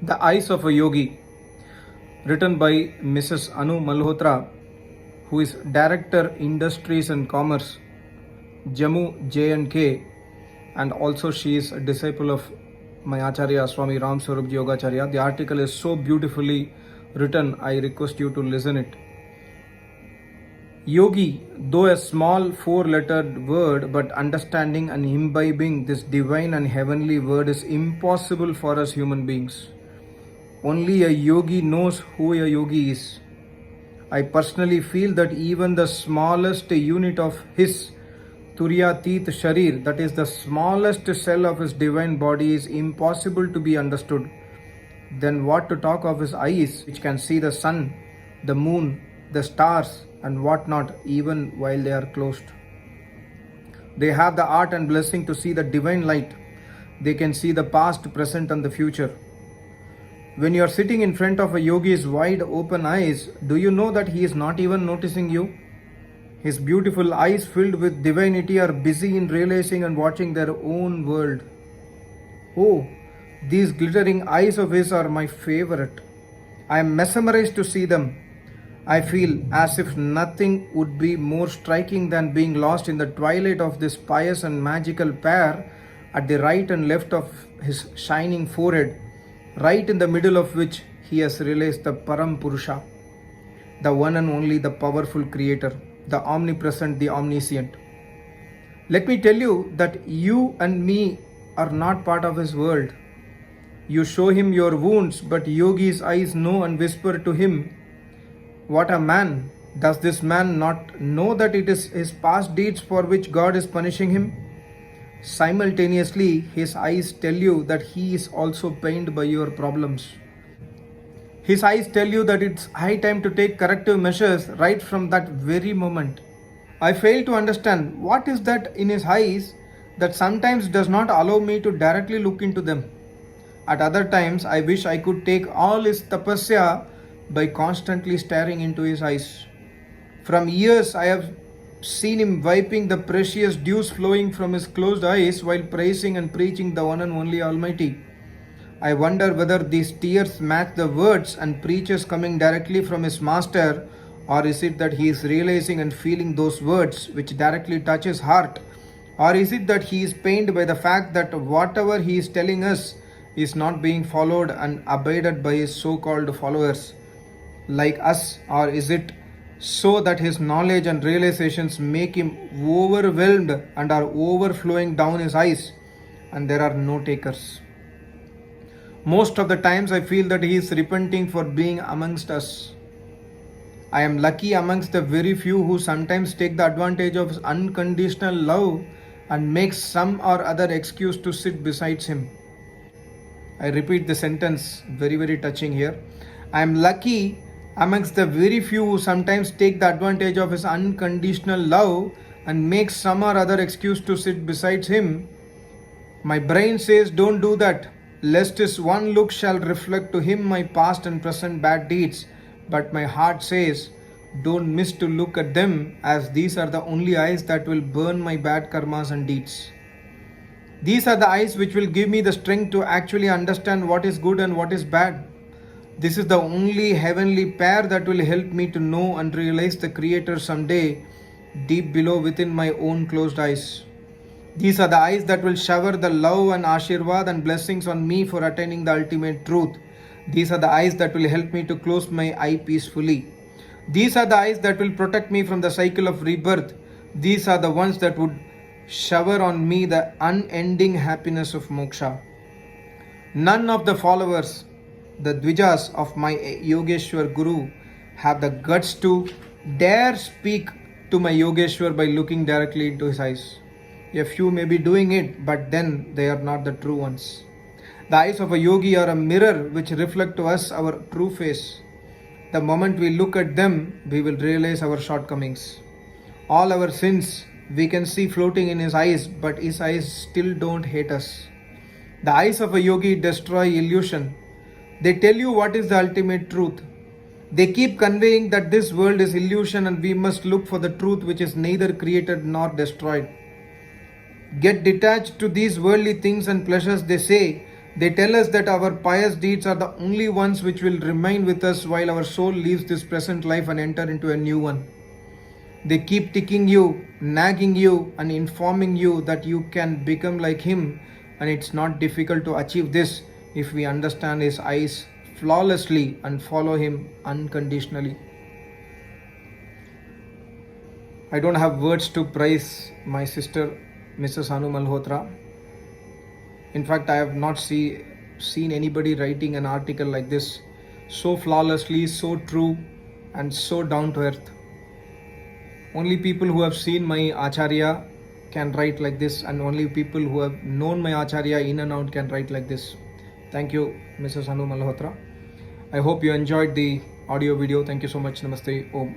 The Eyes of a Yogi, written by Mrs. Anu Malhotra, who is Director Industries and Commerce, Jammu J&K, and also she is a disciple of my Acharya Swami Ram Swarup Yogacharya. The article is so beautifully written, I request you to listen it. Yogi, though a small four-lettered word, but understanding and imbibing this divine and heavenly word is impossible for us human beings. Only a yogi knows who a yogi is. I personally feel that even the smallest unit of his Turyatit Sharir, that is the smallest cell of his divine body, is impossible to be understood. Then what to talk of his eyes, which can see the sun, the moon, the stars, and what not, even while they are closed. They have the art and blessing to see the divine light. They can see the past, present, and the future. When you are sitting in front of a yogi's wide open eyes, do you know that he is not even noticing you? His beautiful eyes filled with divinity are busy in realizing and watching their own world. Oh, these glittering eyes of his are my favorite. I am mesmerized to see them. I feel as if nothing would be more striking than being lost in the twilight of this pious and magical pair at the right and left of his shining forehead, right in the middle of which he has realized the Param Purusha, the one and only, the powerful creator, the omnipresent, the omniscient. Let me tell you that you and me are not part of his world. You show him your wounds, but Yogi's eyes know and whisper to him, "What a man! Does this man not know that it is his past deeds for which God is punishing him?" Simultaneously, his eyes tell you that he is also pained by your problems. His eyes tell you that it's high time to take corrective measures right from that very moment. I fail to understand what is that in his eyes that sometimes does not allow me to directly look into them. At other times, I wish I could take all his tapasya by constantly staring into his eyes. From years, I have seen him wiping the precious dews flowing from his closed eyes while praising and preaching the one and only Almighty. I wonder whether these tears match the words and preachers coming directly from his master, or is it that he is realizing and feeling those words which directly touch his heart, or is it that he is pained by the fact that whatever he is telling us is not being followed and abided by his so-called followers like us, or is it so that his knowledge and realizations make him overwhelmed and are overflowing down his eyes and there are no takers? Most of the times I feel that he is repenting for being amongst us. I am lucky amongst the very few who sometimes take the advantage of his unconditional love and make some or other excuse to sit beside him. I repeat the sentence, very touching here. I am lucky amongst the very few who sometimes take the advantage of his unconditional love and make some or other excuse to sit beside him. My brain says, don't do that, lest his one look shall reflect to him my past and present bad deeds. But my heart says, don't miss to look at them, as these are the only eyes that will burn my bad karmas and deeds. These are the eyes which will give me the strength to actually understand what is good and what is bad. This is the only heavenly pair that will help me to know and realize the Creator someday deep below within my own closed eyes. These are the eyes that will shower the love and ashirvad and blessings on me for attaining the ultimate truth. These are the eyes that will help me to close my eye peacefully. These are the eyes that will protect me from the cycle of rebirth. These are the ones that would shower on me the unending happiness of moksha. None of the followers, the Dvijas of my Yogeshwar Guru, have the guts to dare speak to my Yogeshwar by looking directly into his eyes. A few may be doing it, but then they are not the true ones. The eyes of a yogi are a mirror which reflect to us our true face. The moment we look at them, we will realize our shortcomings. All our sins we can see floating in his eyes, but his eyes still don't hate us. The eyes of a yogi destroy illusion. They tell you what is the ultimate truth. They keep conveying that this world is illusion and we must look for the truth which is neither created nor destroyed. Get detached to these worldly things and pleasures, they say, They tell us that our pious deeds are the only ones which will remain with us while our soul leaves this present life and enter into a new one. They keep ticking you, nagging you, and informing you that you can become like him, and it's not difficult to achieve this if we understand his eyes flawlessly and follow him unconditionally. I don't have words to praise my sister, Mrs. Anu Malhotra. In fact, I have not seen anybody writing an article like this so flawlessly, so true, and so down to earth. Only people who have seen my Acharya can write like this, and only people who have known my Acharya in and out can write like this. Thank you, Mrs. Anu Malhotra. I hope you enjoyed the audio video. Thank you so much. Namaste. Om.